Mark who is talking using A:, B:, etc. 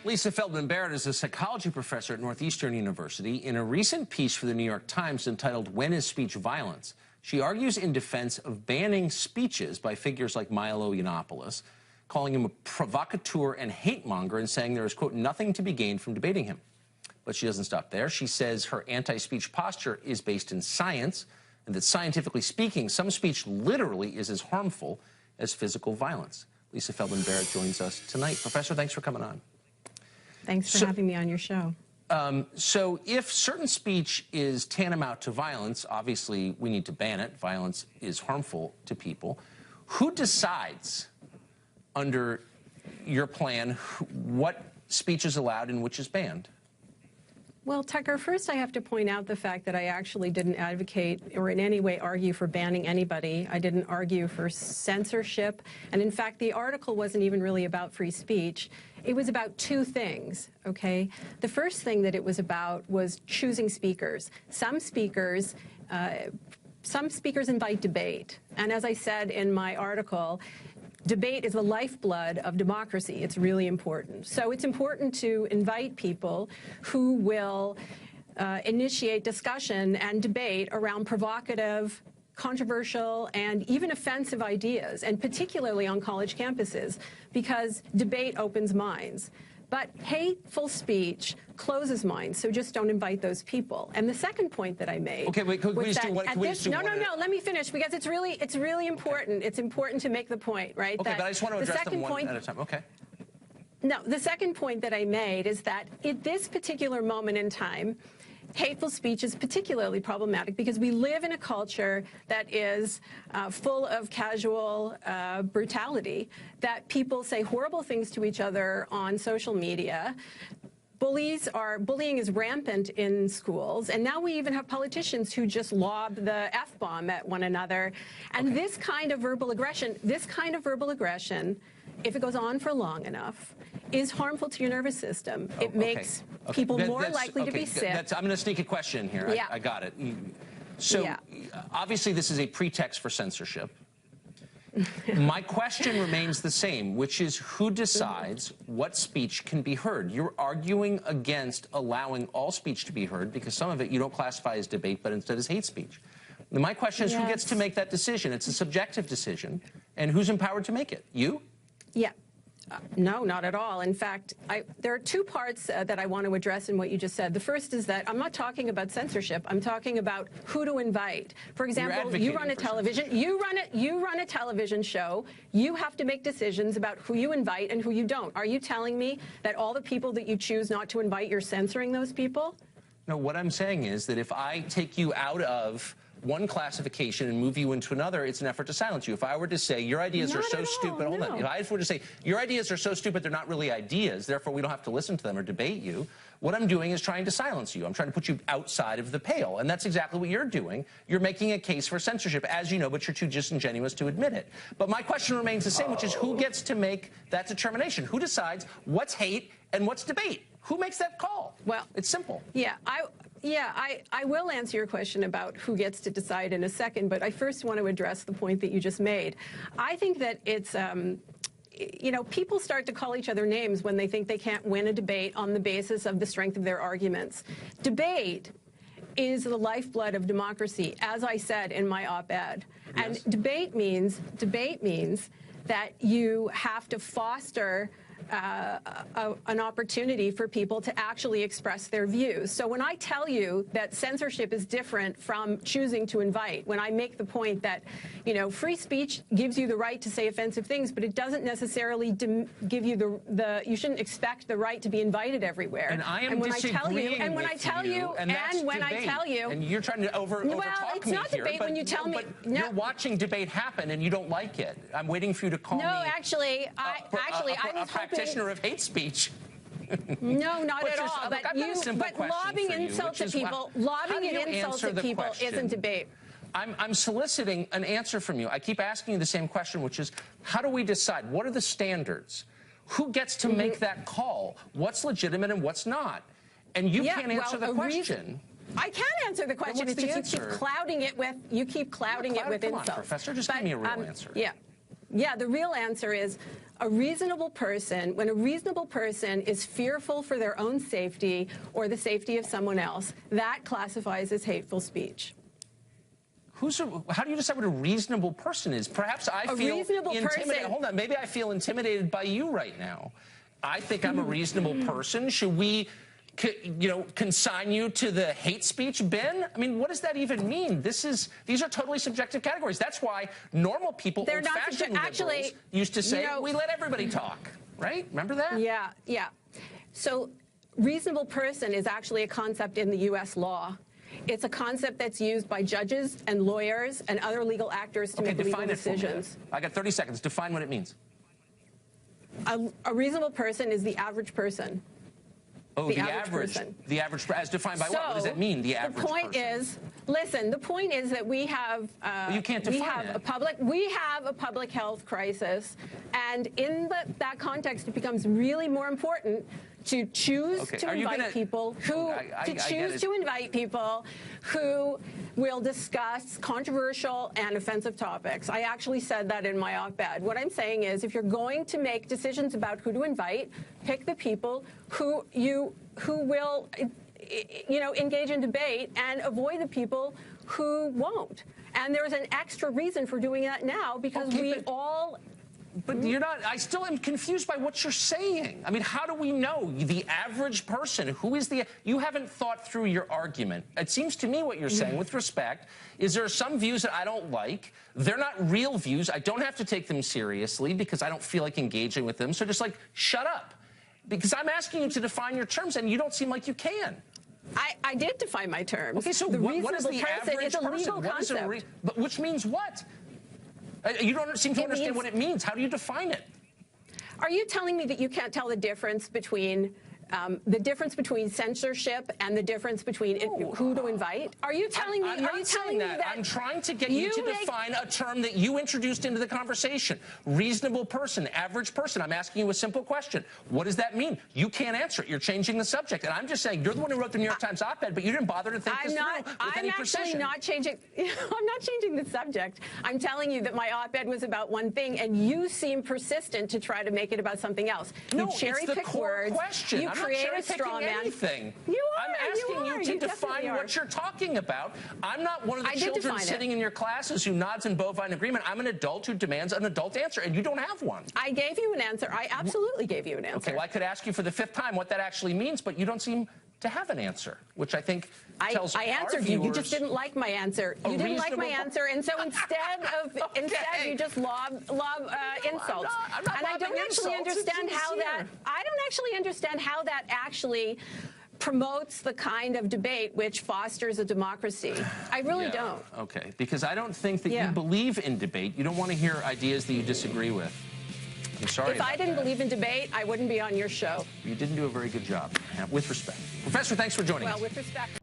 A: Lisa Feldman-Barrett is a psychology professor at Northeastern University. In a recent piece for the New York Times entitled "When is Speech Violence?", she argues in defense of banning speeches by figures like Milo Yiannopoulos, calling him a provocateur and hate monger and saying there is, quote, nothing to be gained from debating him. But she doesn't stop there. She says her anti-speech posture is based in science and that scientifically speaking, some speech literally is as harmful as physical violence. Lisa Feldman-Barrett joins us tonight. Professor, thanks for coming on.
B: Thanks for having me on your show.
A: So if certain speech is tantamount to violence, obviously we need to ban it. Violence is harmful to people. Who decides under your plan what speech is allowed and which is banned?
B: Well, Tucker, first I have to point out the fact that I actually didn't advocate or in any way argue for banning anybody. I didn't argue for censorship. And in fact, the article wasn't even really about free speech. It was about two things, okay? The first thing that it was about was choosing speakers. Some speakers invite debate. And as I said in my article, debate is the lifeblood of democracy. It's really important. So it's important to invite people who will initiate discussion and debate around provocative, controversial, and even offensive ideas, and particularly on college campuses, because debate opens minds. But hateful speech closes minds, so just don't invite those people. And the second point that I made.
A: Okay, wait, can we just do one?
B: No, let me finish, because it's really important. It's important to make the point, right?
A: Okay, but I just want to address them one at a time. Okay.
B: No, the second point that I made is that at this particular moment in time, hateful speech is particularly problematic because we live in a culture that is full of casual brutality, that people say horrible things to each other on social media. Bullying is rampant in schools, and now we even have politicians who just lob the F-bomb at one another. And
A: okay.
B: this kind of verbal aggression, if it goes on for long enough, is harmful to your nervous system. It makes people more likely to be sick.
A: I'm going to sneak a question here.
B: Yeah.
A: I got it. So obviously this is a pretext for censorship. My question remains the same, which is who decides what speech can be heard? You're arguing against allowing all speech to be heard because some of it you don't classify as debate, but instead as hate speech. And my question is who gets to make that decision? It's a subjective decision. And who's empowered to make it? You?
B: Yeah. No, not at all. In fact, there are two parts that I want to address in what you just said. The first is that I'm not talking about censorship. I'm talking about who to invite. For example, you run a television. You run a television show. You have to make decisions about who you invite and who you don't. Are you telling me that all the people that you choose not to invite, you're censoring those people?
A: No, what I'm saying is that if I take you out of one classification and move you into another, it's an effort to silence you. If I were to say your ideas are so stupid, hold on. If I were to say your ideas are so stupid, they're not really ideas, therefore we don't have to listen to them or debate you, what I'm doing is trying to silence you. I'm trying to put you outside of the pale, and that's exactly what you're doing. You're making a case for censorship, as you know, but you're too disingenuous to admit it. But my question remains the same, which is who gets to make that determination? Who decides what's hate and what's debate? Who makes that call? Well, it's simple.
B: I will answer your question about who gets to decide in a second, but I first want to address the point that you just made. I think that it's, you know, people start to call each other names when they think they can't win a debate on the basis of the strength of their arguments. Debate is the lifeblood of democracy, as I said in my op-ed.
A: Yes.
B: And debate means that you have to foster an opportunity for people to actually express their views. So when I tell you that censorship is different from choosing to invite, when I make the point that, you know, free speech gives you the right to say offensive things, but it doesn't necessarily give you you shouldn't expect the right to be invited everywhere.
A: And I am disagreeing
B: and when I tell you,
A: and you're trying to overtalk me here.
B: Well, it's not debate when you tell me.
A: No, you're watching debate happen and you don't like it. I'm waiting for you to call me.
B: No, actually, I was
A: practitioner of hate speech.
B: No, not at all. But lobbing insults at people, isn't debate.
A: I'm soliciting an answer from you. I keep asking you the same question, which is, how do we decide? What are the standards? Who gets to make that call? What's legitimate and what's not? And you can't answer the question.
B: I can answer the question. It's just you keep clouding it with insults.
A: Come on, Professor, just give me a real answer.
B: Yeah, the real answer is a reasonable person, when a reasonable person is fearful for their own safety or the safety of someone else, that classifies as hateful speech.
A: How do you decide what a reasonable person is? Perhaps I feel intimidated. Hold on, maybe I feel intimidated by you right now. I think I'm a reasonable person. Should we, consign you to the hate speech bin? I mean, what does that even mean? These are totally subjective categories. That's why normal people, old-fashioned liberals, used to say, we let everybody talk, right? Remember that?
B: Yeah, yeah. So reasonable person is actually a concept in the U.S. law. It's a concept that's used by judges and lawyers and other legal actors to make legal decisions.
A: I got 30 seconds. Define what it means.
B: A reasonable person is the average person.
A: Oh, the average person. The average, as defined by what? What does that mean, the average person?
B: The point is, listen, the point is that we have,
A: you can't define
B: we have a public health crisis, and in that context, it becomes really more important to choose to invite people who will discuss controversial and offensive topics. I actually said that in my op-ed. What I'm saying is, if you're going to make decisions about who to invite, pick the people who will engage in debate, and avoid the people who won't. And there's an extra reason for doing that now, because
A: But you're not, I still am confused by what you're saying. I mean, how do we know the average person? Who is you haven't thought through your argument. It seems to me what you're saying, with respect, is there are some views that I don't like. They're not real views. I don't have to take them seriously because I don't feel like engaging with them. So just shut up. Because I'm asking you to define your terms, and you don't seem like you can.
B: I did define my terms.
A: Okay, so what is the average person?
B: It's a legal concept.
A: But which means what? You don't seem to understand what it means. How do you define it?
B: Are you telling me that you can't tell the difference between censorship and the difference between who to invite? Are you telling me?
A: I'm not saying that. I'm trying to get you to define a term that you introduced into the conversation. Reasonable person, average person. I'm asking you a simple question. What does that mean? You can't answer it. You're changing the subject. And I'm just saying, you're the one who wrote the New York Times op-ed, but you didn't bother to think this through with any precision.
B: I'm actually not changing. I'm not changing the subject. I'm telling you that my op-ed was about one thing, and you seem persistent to try to make it about something else.
A: No, it's the core question.
B: You create a straw man.
A: Anything.
B: I'm
A: asking you to define what you're talking about. I'm not one of the children sitting in your classes who nods in bovine agreement. I'm an adult who demands an adult answer, and you don't have one.
B: I gave you an answer. I absolutely gave you an answer.
A: Okay, well, I could ask you for the 5th time what that actually means, but you don't seem to have an answer, which I think tells
B: I answered you. You just didn't like my answer. You didn't like my answer, and so instead you just lob insults. And I don't actually understand how that. I don't actually understand how that actually promotes the kind of debate which fosters a democracy. I really don't.
A: Okay, because I don't think that you believe in debate. You don't want to hear ideas that you disagree with. I'm sorry.
B: If I didn't believe in debate, I wouldn't be on your show.
A: You didn't do a very good job, with respect. Professor, thanks for joining us.
B: Well, with respect.